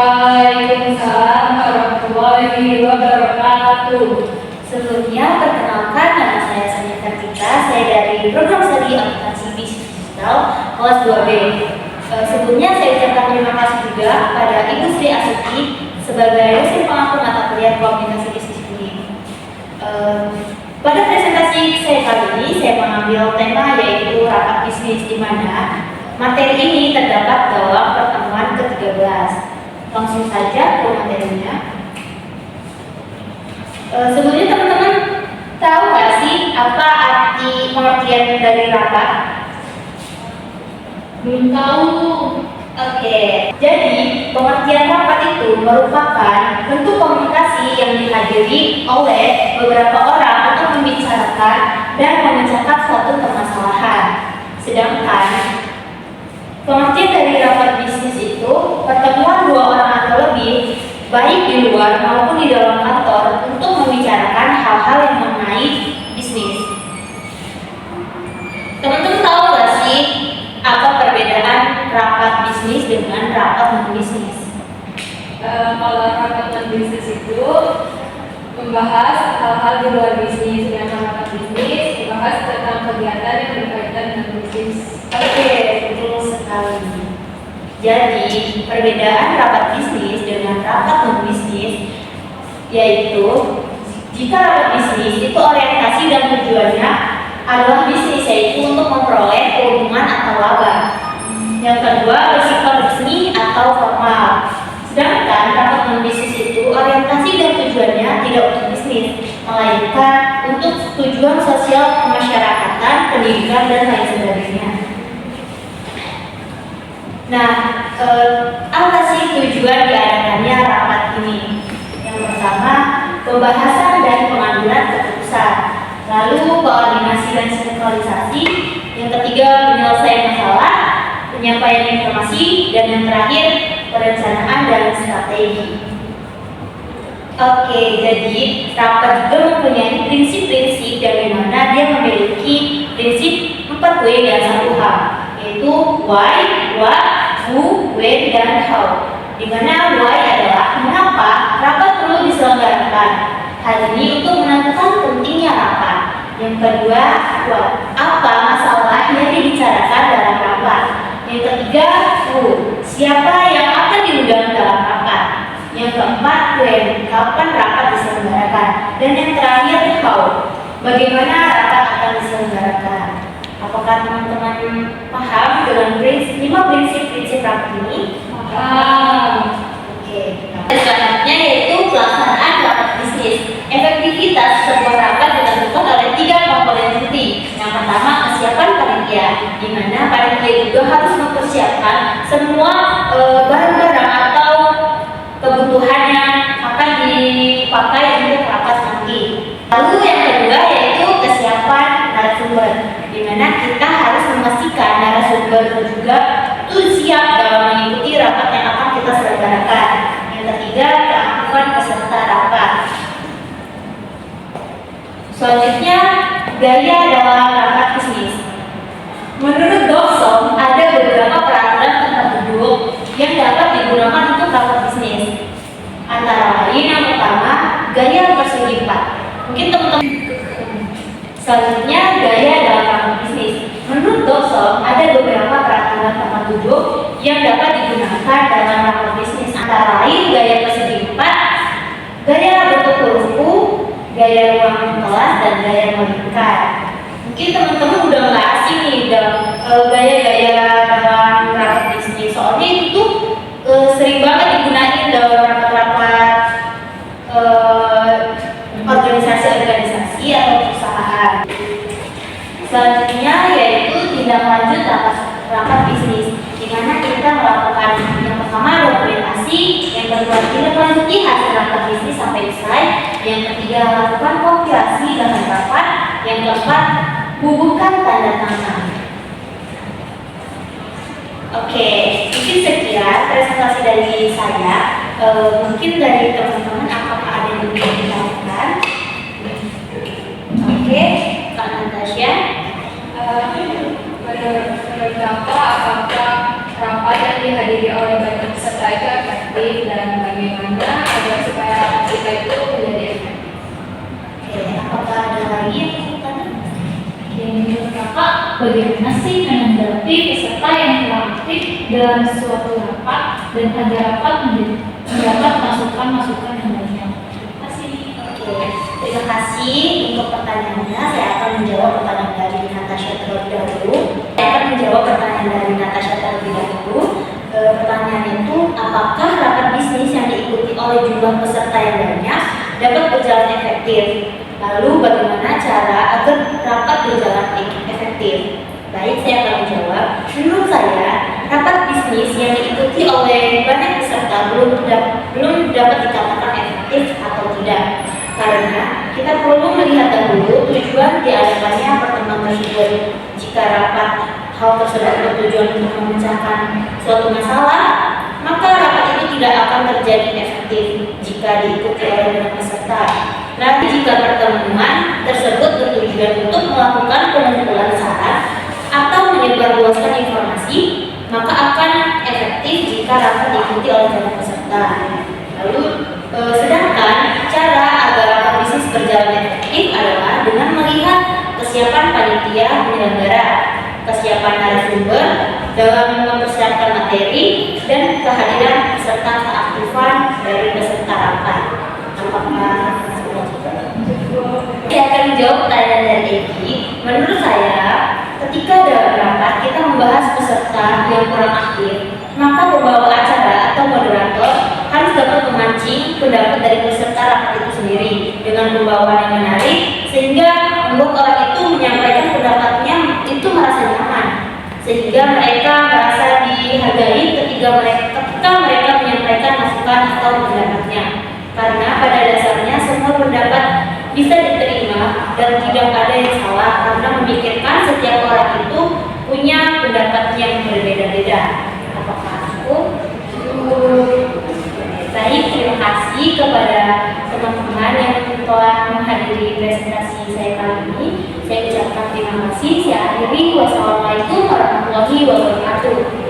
Waalaikumsalam warahmatullahi wabarakatuh. Sebelumnya, perkenalkan, nama saya Sania Kartika. Saya dari program studi akuntansi bisnis digital kelas 2B. Sebelumnya saya ucapkan terima kasih juga kepada Ibu Sri Asuti sebagai dosen pengampu mata kuliah komunikasi bisnis ini. Pada presentasi saya kali ini, saya mengambil tema yaitu rapat bisnis, di mana materi ini terdapat dalam pertemuan ke-13. Langsung saja ke materinya. Sebelumnya teman-teman tahu nggak sih apa arti pengertian dari rapat? Belum tahu. Oke, jadi pengertian rapat itu merupakan bentuk komunikasi yang dihadiri oleh beberapa orang untuk membicarakan dan memecahkan suatu permasalahan. Sedangkan pengertian dari rapat bisnis itu pertemuan dua orang atau lebih, baik di luar maupun di dalam kantor, untuk membicarakan hal-hal yang mengenai bisnis. Teman-teman tahu nggak sih apa perbedaan rapat bisnis dengan rapat non-bisnis? Kalau rapat non-bisnis itu membahas hal-hal di luar bisnis, sedangkan rapat bisnis membahas tentang kegiatan yang berkaitan dengan bisnis. Oke, betul sekali. Jadi, perbedaan rapat bisnis dengan rapat non-bisnis yaitu jika rapat bisnis itu orientasi dan tujuannya adalah bisnis, yaitu untuk memperoleh keuntungan atau laba. Yang kedua, bersifat resmi atau formal. Sedangkan rapat non-bisnis itu orientasi dan tujuannya tidak untuk bisnis, melainkan untuk tujuan sosial kemasyarakatan, pendidikan, dan lain sebagainya. Nah, apa sih tujuan diadakannya rapat ini? Yang pertama, pembahasan dan pengambilan keputusan. Lalu koordinasi dan sinkronisasi. Yang ketiga, penyelesaian masalah, penyampaian informasi, dan yang terakhir, perencanaan dan strategi. Oke, jadi rapat juga mempunyai prinsip-prinsip yang dimana dia memiliki prinsip 4W dan 1H, yaitu why, what, who, when, dan how. Di mana why adalah mengapa rapat perlu diselenggarakan. Hal ini untuk menentukan pentingnya rapat. Yang kedua, what, apa masalah yang dibicarakan dalam rapat. Yang ketiga, who, siapa yang akan diundang dalam rapat. Yang keempat, when, kapan rapat diselenggarakan. Dan yang terakhir, how, bagaimana rapat akan diselenggarakan. Apakah teman-teman paham dengan 5 prinsip-prinsip rapat ini? Paham. Oke. Selanjutnya yaitu pelaksanaan rapat bisnis. Efektivitas sebuah rapat ditentukan oleh 3 komponen inti. Yang pertama, kesiapan panitia, di mana panitia juga harus mempersiapkan semua barang-barang atau kebutuhan yang akan dipakai untuk rapat nanti. Lalu yang kedua yaitu kesiapan narasumber, di mana kita harus memastikan narasumber juga itu siap dalam mengikuti rapat yang akan kita selenggarakan. Yang ketiga, keaktifan peserta rapat. Selanjutnya, gaya dalam rapat bisnis. Menurut Dawson, ada beberapa peraturan tempat duduk yang dapat digunakan untuk rapat bisnis. Antara lain yang pertama, gaya persegi 4. Mungkin teman-teman. Selanjutnya, gaya dalam rapat bisnis. Menurut Dawson, ada beberapa peraturan tempat duduk yang dapat digunakan dalam rapat bisnis. Antara lain gaya persegi 4, gaya bentuk huruf U, gaya ruang kelas, dan gaya melingkar. Mungkin teman-teman udah nggak asing nih gaya-gaya dalam rapat bisnis. Soalnya itu tuh sering banget digunain dalam rapat-rapat organisasi-organisasi atau perusahaan. Selanjutnya yaitu tindak lanjut rapat bisnis, di mana kita melakukan yang pertama dokumentasi, yang kedua tindak lanjuti hasil rapat bisnis sampai selesai, yang ketiga lakukan kompilasi bahan rapat, yang keempat bubuhkan tanda tangan. Oke, mungkin sekian presentasi dari saya. Mungkin dari teman-teman apakah ada yang ingin ditanyakan? Oke, Kak Natasha. Menurut Bapak, apakah rapat yang dihadiri oleh banyak peserta itu efektif dan lagi yang bukan? Oke, menurut kakak, bagaimana sih menanggapi peserta yang telah aktif dalam suatu rapat dan agar rapat mendapat masukan-masukan yang banyak? Terima kasih. Oke, terima kasih untuk pertanyaannya. Saya akan menjawab pertanyaan dari Natasha terlebih dahulu. Pertanyaannya itu, apakah rapat bisnis yang diikuti oleh jumlah peserta yang banyak dapat berjalan efektif? Lalu bagaimana cara agar rapat berjalan efektif? Baik, saya akan menjawab. Menurut saya, rapat bisnis yang diikuti oleh banyak peserta belum dapat dikatakan efektif atau tidak. Karena kita perlu melihat dahulu tujuan diadakannya pertemuan tersebut. Jika rapat hal tersebut bertujuan untuk memecahkan suatu masalah, maka rapat itu tidak akan terjadi efektif jika diikuti oleh banyak peserta. Nanti jika pertemuan tersebut bertujuan untuk melakukan pengumpulan saran atau menyebarluaskan informasi, maka akan efektif jika rapat diikuti oleh banyak peserta. Lalu, sedangkan cara agar rapat bisnis berjalan efektif adalah dengan melihat kesiapan panitia penyelenggara, kesiapan narasumber dalam mempersiapkan materi, dan kehadiran serta keaktifan dari peserta rapat. Apakah saya akan menjawab pertanyaan dari Egi. Menurut saya, ketika dalam rapat kita membahas peserta yang kurang aktif, maka pembawa acara atau moderator harus dapat memancing pendapat dari peserta rapat itu sendiri dengan pembawaan yang menarik, sehingga membuat orang itu menyampaikan pendapatnya itu merasa nyaman, sehingga mereka merasa dihargai ketika mereka menyampaikan masukan atau pendapatnya. Karena pada dasarnya semua pendapat bisa diterima dan tidak ada yang salah, karena memikirkan setiap orang itu punya pendapat yang berbeda-beda. Apakah cukup? Baik, terima kasih kepada teman-teman yang telah menghadiri presentasi saya kali ini. Saya ucapkan terima kasih. Saya akhiri. Wassalamualaikum warahmatullahi wabarakatuh.